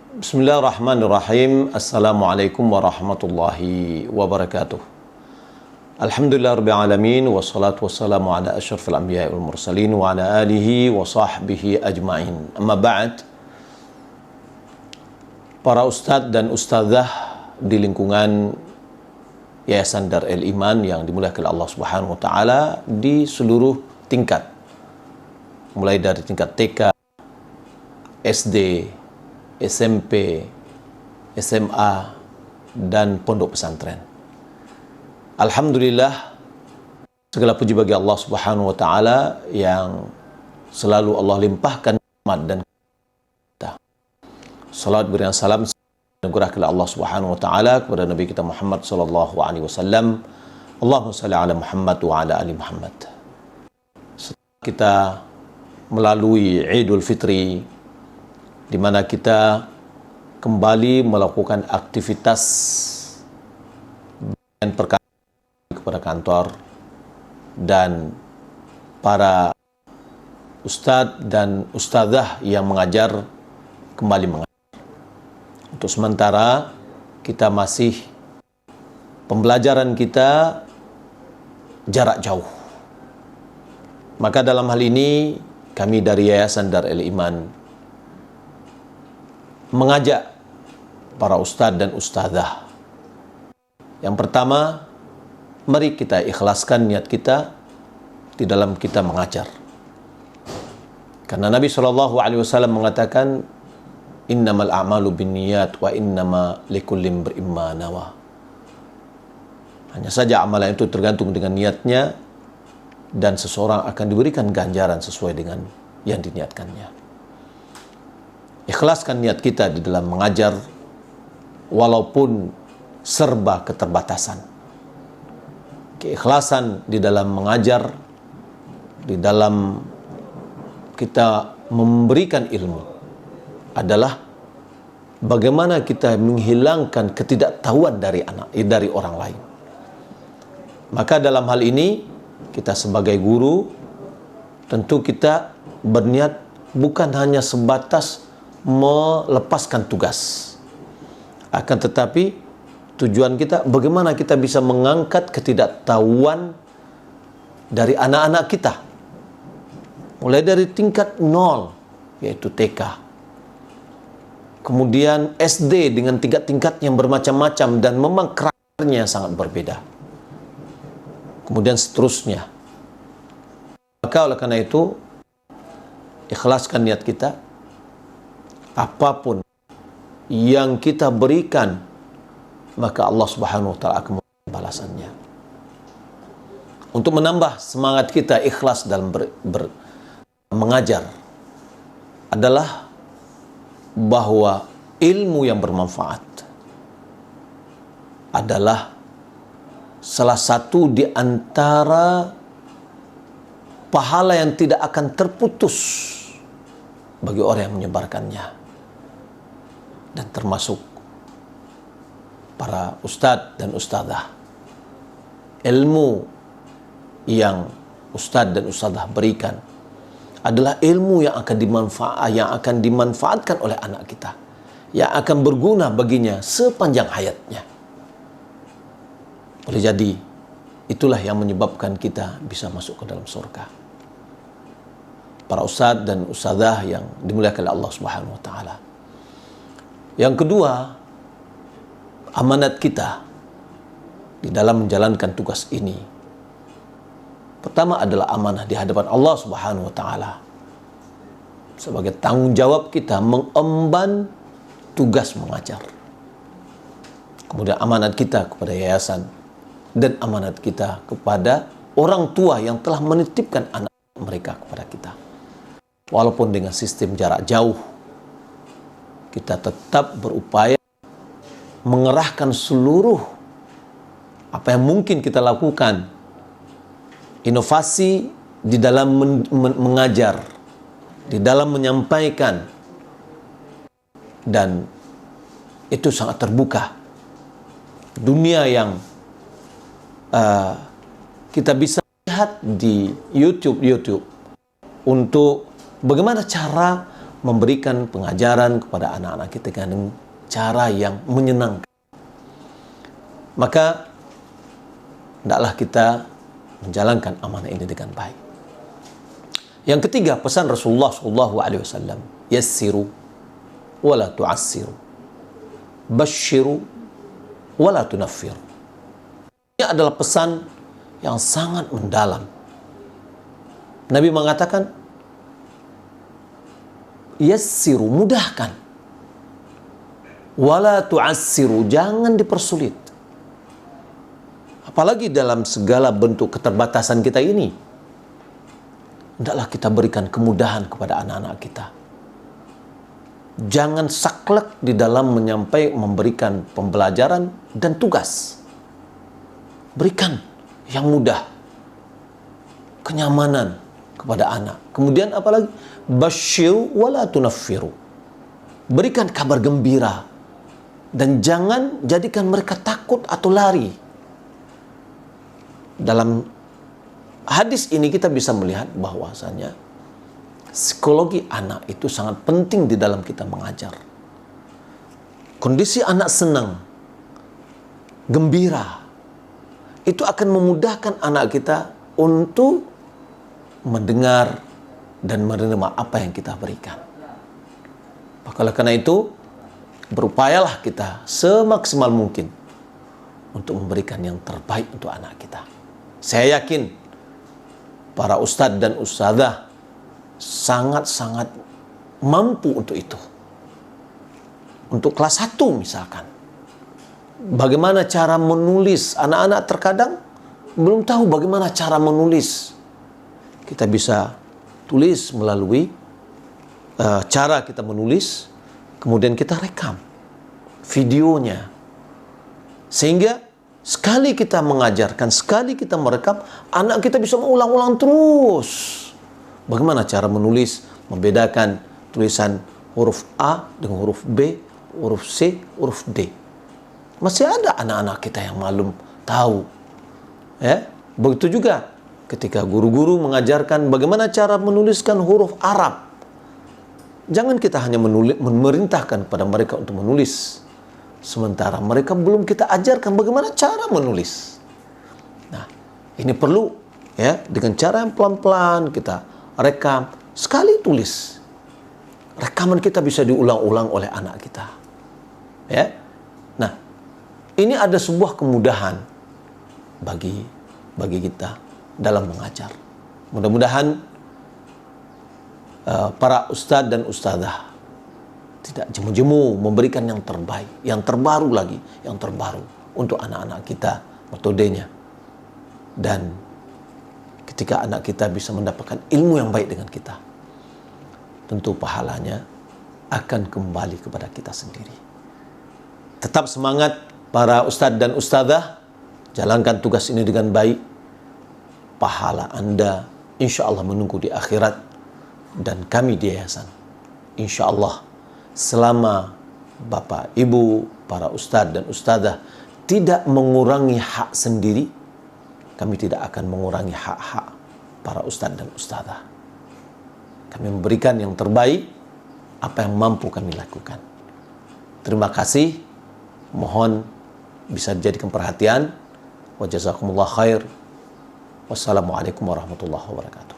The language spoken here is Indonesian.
Bismillahirrahmanirrahim. Assalamualaikum warahmatullahi wabarakatuh. Alhamdulillah rabbil alamin, wassalatu wassalamu ala asyrafil anbiya'i wal mursalin wa ala alihi wa sahbihi ajma'in. Amma ba'd. Para ustadz dan ustadzah di lingkungan Yayasan Darul Iman yang dimuliakan Allah Subhanahu wa taala di seluruh tingkat. Mulai dari tingkat TK, SD, SMP, SMA, dan pondok pesantren. Alhamdulillah, segala puji bagi Allah Subhanahu wa taala yang selalu Allah limpahkan nikmat dan kita. Salat berikan salam dan kepada Allah Subhanahu wa taala kepada Nabi kita Muhammad sallallahu alaihi wasallam. Allahumma shalli ala Muhammad wa ala ali Muhammad. Setelah kita melalui Idul Fitri, di mana kita kembali melakukan aktivitas dan perkantoran kepada kantor, dan para ustadz dan ustadzah yang mengajar kembali mengajar. Untuk sementara kita masih pembelajaran kita jarak jauh. Maka dalam hal ini kami dari Yayasan Darul Iman mengajak para ustadz dan ustadzah. Yang pertama, mari kita ikhlaskan niat kita di dalam kita mengajar. Karena Nabi SAW mengatakan, innamal a'malu binniyat wa innama likulli imri'in ma nawa. Hanya saja amalan itu tergantung dengan niatnya, dan seseorang akan diberikan ganjaran sesuai dengan yang diniatkannya. Ikhlaskan niat kita di dalam mengajar walaupun serba keterbatasan. Keikhlasan di dalam mengajar, di dalam kita memberikan ilmu adalah bagaimana kita menghilangkan ketidaktahuan dari orang lain. Maka dalam hal ini kita sebagai guru tentu kita berniat bukan hanya sebatas melepaskan tugas, akan tetapi tujuan kita bagaimana kita bisa mengangkat ketidaktahuan dari anak-anak kita, mulai dari tingkat 0 yaitu TK, kemudian SD dengan tingkat-tingkat yang bermacam-macam dan memang karakternya sangat berbeda, kemudian seterusnya. Maka oleh karena itu ikhlaskan niat kita. Apapun yang kita berikan, maka Allah Subhanahu wa taala akan memberikan balasannya. Untuk menambah semangat kita ikhlas dalam mengajar adalah bahwa ilmu yang bermanfaat adalah salah satu di antara pahala yang tidak akan terputus bagi orang yang menyebarkannya. Dan termasuk para ustadz dan ustadzah. Ilmu yang ustadz dan ustadzah berikan adalah ilmu yang akan dimanfaatkan oleh anak kita, yang akan berguna baginya sepanjang hayatnya. Boleh jadi itulah yang menyebabkan kita bisa masuk ke dalam surga. Para ustadz dan ustadzah yang dimuliakan oleh Allah Subhanahu wa taala. Yang kedua, amanat kita di dalam menjalankan tugas ini. Pertama adalah amanah di hadapan Allah Subhanahu wa taala. Sebagai tanggung jawab kita mengemban tugas mengajar. Kemudian amanat kita kepada yayasan, dan amanat kita kepada orang tua yang telah menitipkan anak mereka kepada kita. Walaupun dengan sistem jarak jauh, kita tetap berupaya mengerahkan seluruh apa yang mungkin kita lakukan, inovasi di dalam mengajar, di dalam menyampaikan, dan itu sangat terbuka. Dunia yang kita bisa lihat di YouTube untuk bagaimana cara memberikan pengajaran kepada anak-anak kita dengan cara yang menyenangkan. Maka hendaklah kita menjalankan amanah ini dengan baik. Yang ketiga, pesan Rasulullah SAW, yassiru wala tu'assiru, basyiru wala tunaffiru. Ini adalah pesan yang sangat mendalam. Nabi mengatakan, yassiru, mudahkan, wala tu'assiru, jangan dipersulit. Apalagi dalam segala bentuk keterbatasan kita ini, hendaklah kita berikan kemudahan kepada anak-anak kita. Jangan saklek di dalam memberikan pembelajaran dan tugas. Berikan yang mudah, kenyamanan kepada anak. Kemudian apalagi? Basyiru wala tunaffiru. Berikan kabar gembira dan jangan jadikan mereka takut atau lari. Dalam hadis ini kita bisa melihat bahwasanya psikologi anak itu sangat penting di dalam kita mengajar. Kondisi anak senang, gembira, itu akan memudahkan anak kita untuk mendengar dan menerima apa yang kita berikan. Maka karena itu, berupayalah kita semaksimal mungkin untuk memberikan yang terbaik untuk anak kita. Saya yakin para ustadz dan ustadzah sangat-sangat mampu untuk itu. Untuk kelas 1 misalkan. Bagaimana cara menulis? Anak-anak terkadang belum tahu bagaimana cara menulis. Kita bisa tulis melalui cara kita menulis, kemudian kita rekam videonya. Sehingga sekali kita mengajarkan, sekali kita merekam, anak kita bisa mengulang-ulang terus. Bagaimana cara menulis, membedakan tulisan huruf A dengan huruf B, huruf C, huruf D. Masih ada anak-anak kita yang malum tahu. Ya, begitu juga ketika guru-guru mengajarkan bagaimana cara menuliskan huruf Arab. Jangan kita hanya memerintahkan kepada mereka untuk menulis, sementara mereka belum kita ajarkan bagaimana cara menulis. Nah, ini perlu ya, dengan cara yang pelan-pelan kita rekam, sekali tulis. Rekaman kita bisa diulang-ulang oleh anak kita. Ya. Nah, ini ada sebuah kemudahan bagi kita dalam mengajar. Mudah-mudahan para ustadz dan ustadzah tidak jemu-jemu memberikan yang terbaik, yang terbaru lagi, yang terbaru untuk anak-anak kita metodenya. Dan ketika anak kita bisa mendapatkan ilmu yang baik dengan kita, tentu pahalanya akan kembali kepada kita sendiri. Tetap semangat para ustadz dan ustadzah, jalankan tugas ini dengan baik. Pahala Anda insya Allah menunggu di akhirat, dan kami di yayasan insya Allah selama Bapak, Ibu, para ustadz dan ustadzah tidak mengurangi hak sendiri, kami tidak akan mengurangi hak-hak para ustadz dan ustadzah. Kami memberikan yang terbaik, apa yang mampu kami lakukan. Terima kasih, mohon bisa dijadikan perhatian. Wa jazakumullah khair. Wassalamualaikum warahmatullahi wabarakatuh.